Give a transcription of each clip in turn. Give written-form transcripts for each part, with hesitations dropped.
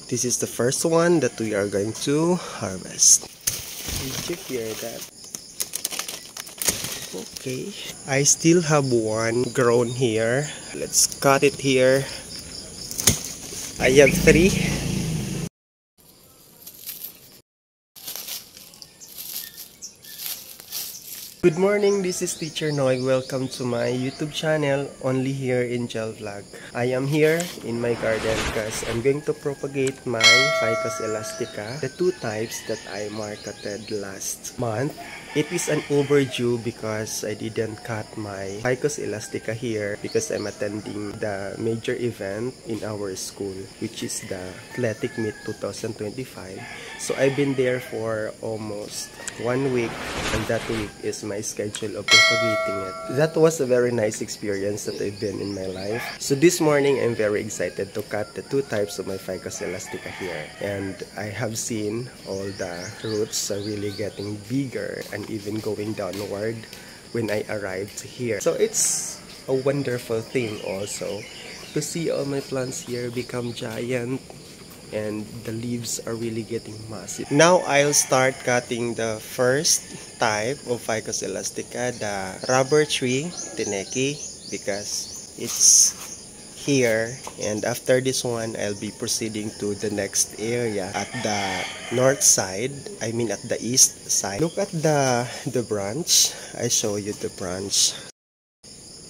This is the first one that we are going to harvest. Did you hear that? Okay. I still have one grown here. Let's cut it here. I have 3. Good morning, this is Teacher Noy. Welcome to my YouTube channel, only here in Gel Vlog. I am here in my garden because I'm going to propagate my Ficus elastica, the 2 types that I marketed last month. It is an overdue because I didn't cut my Ficus elastica here because I'm attending the major event in our school, which is the Athletic Meet 2025. So I've been there for almost 1 week, and that week is my schedule of propagating it. That was a very nice experience that I've been in my life. So this morning, I'm very excited to cut the 2 types of my Ficus elastica here. And I have seen all the roots are really getting bigger and even going downward when I arrived here. So it's a wonderful thing also to see all my plants here become giant, and the leaves are really getting massive. Now I'll start cutting the first type of Ficus elastica, the rubber tree Teneke, because it's here, and after this one I'll be proceeding to the next area at the north side, I mean at the east side. Look at the branch. I show you the branch.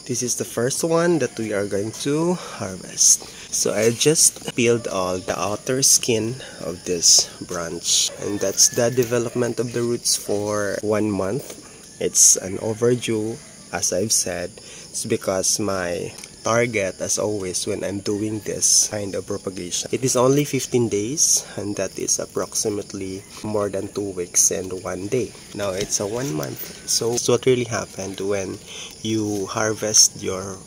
This is the first one that we are going to harvest. So I just peeled all the outer skin of this branch, and that's the development of the roots for 1 month. It's an overdue, as I've said. It's because my target, as always, when I'm doing this kind of propagation, it is only 15 days, and that is approximately more than 2 weeks and 1 day. Now it's a 1 month. So what really happened when you harvest your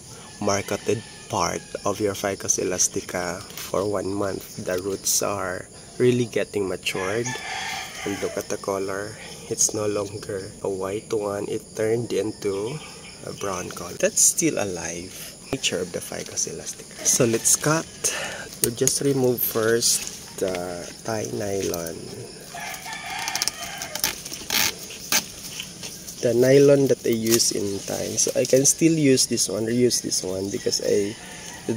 marketed part of your Ficus elastica for 1 month? The roots are really getting matured, and look at the color. It's no longer a white one, it turned into a brown color. That's still alive. Nature of the Ficus elastica. So let's cut. We'll just remove first the tie nylon. The nylon that I use in tie. So I can still use this one, reuse this one, because I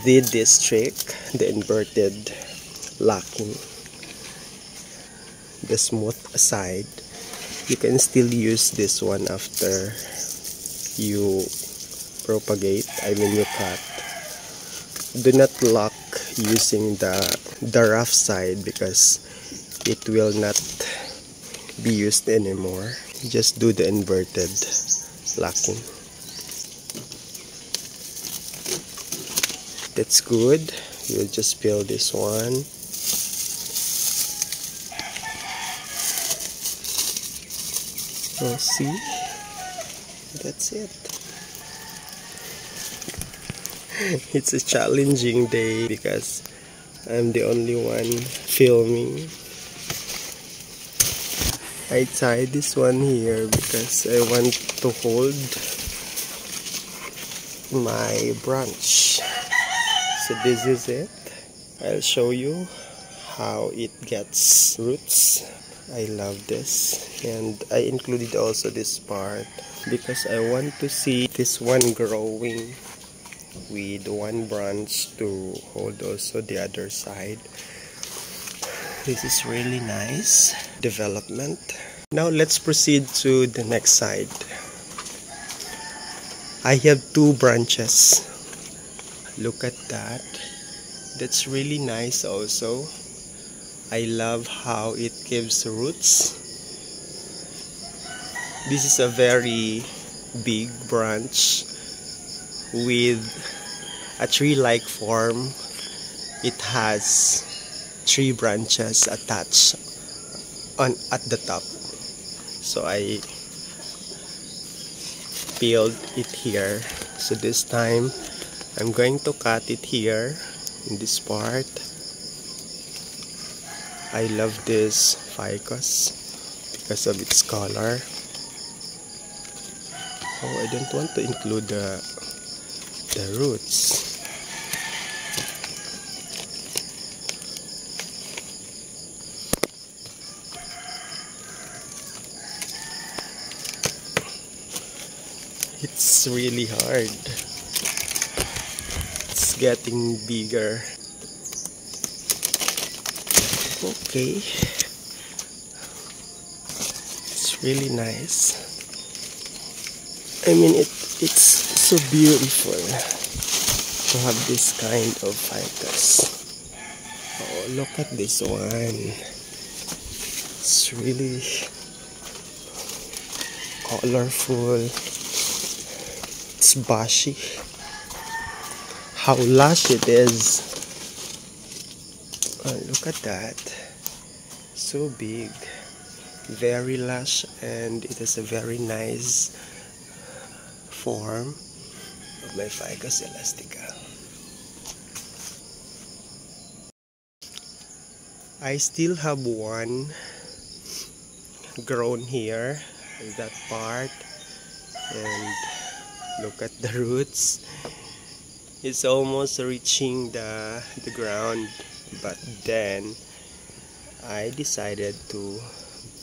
did this trick, the inverted locking, the smooth side. You can still use this one after you propagate, I mean you cut. Do not lock using the rough side because it will not be used anymore. Just do the inverted locking. That's good. You'll just peel this one. Oh, see? That's it. It's a challenging day because I'm the only one filming. I tied this one here because I want to hold my branch. So this is it. I'll show you how it gets roots. I love this, and I included also this part because I want to see this one growing with one branch to hold also the other side. This is really nice development. Now let's proceed to the next side. I have 2 branches. Look at that. That's really nice also. I love how it gives roots. This is a very big branch with a tree-like form. It has 3 branches attached at the top. So I peeled it here. So this time I'm going to cut it here in this part. I love this Ficus because of its color. Oh, I don't want to include the roots. It's really hard. It's getting bigger. Okay. It's really nice. I mean, it's so beautiful to have this kind of ficus. Oh, look at this one. It's really colorful. It's bushy. How lush it is. Oh, look at that. So big. Very lush, and it has a very nice form of my Ficus elastica. I still have one grown here, that part, and look at the roots. It's almost reaching the ground, but then I decided to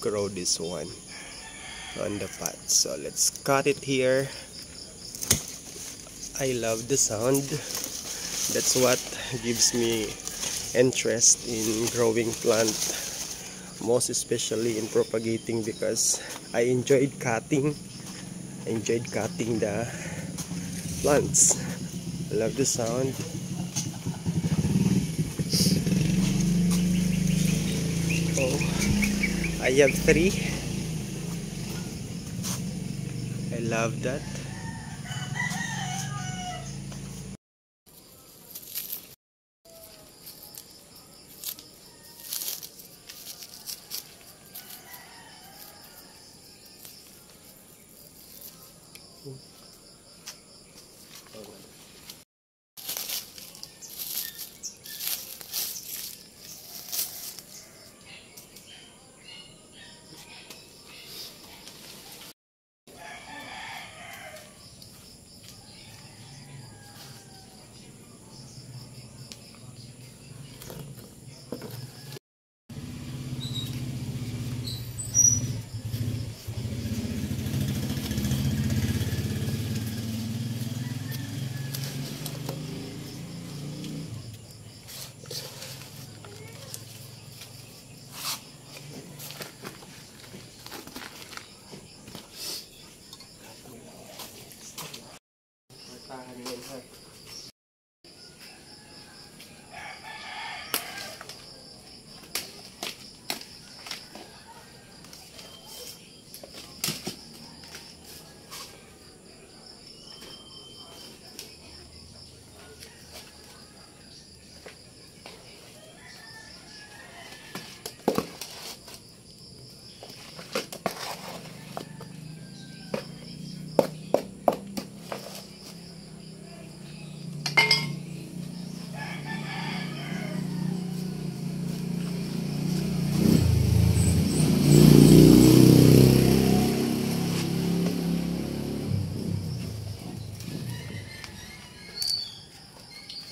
grow this one on the pot. So let's cut it here. I love the sound. That's what gives me interest in growing plant, most especially in propagating, because I enjoyed cutting the plants. I love the sound. Oh, I have 3. I love that.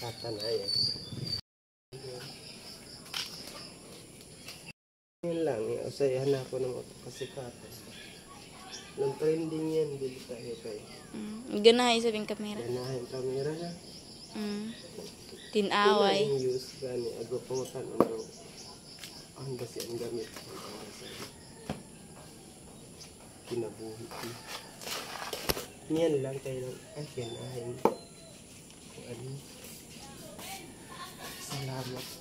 Tatanayan. Yan lang, usayahan ako ng kasikatan. Nang trending yan, bili tayo kayo. Ganahay sabing kamera. Ganahin kamera na. Tinaway. Ito na yung use gani. Ago pangutan ang basi ang gamit. Kinabuhi. Yan lang tayo ng ganahin. Kung ano. Salamat.